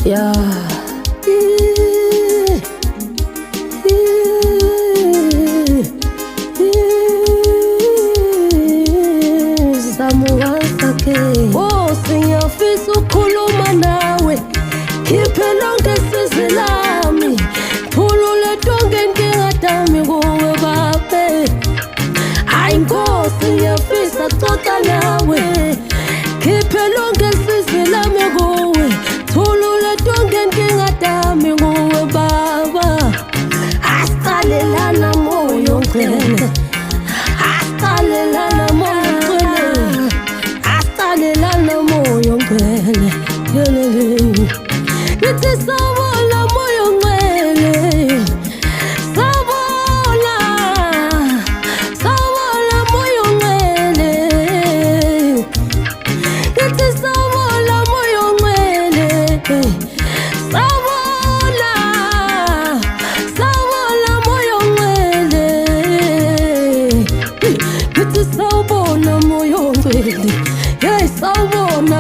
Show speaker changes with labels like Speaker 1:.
Speaker 1: Yeah. Oh, singiyafisa ukukhuluma nawe, khiphe lonke isizi lami, phulule tonke inkinga dami kuwe babe. Hayi Nkosi ngiyafisa xoxa nawe, khiphe lonke isizi lami kuwe, phulule tonke inkinga dami kuwe baba. Asicalelana moyo ngcwele, asicalelana moyo ngcwele, asicalelana moyo ngcwele. Ngithi sawubona moyo ngcwele, sawubona, sawubona moyo ngcwele. Ngithi sawubona moyo ngcwele, sawubona, sawubona moyo ngcwele. Ngithi sawubona moyo ngcwele, hey sawubona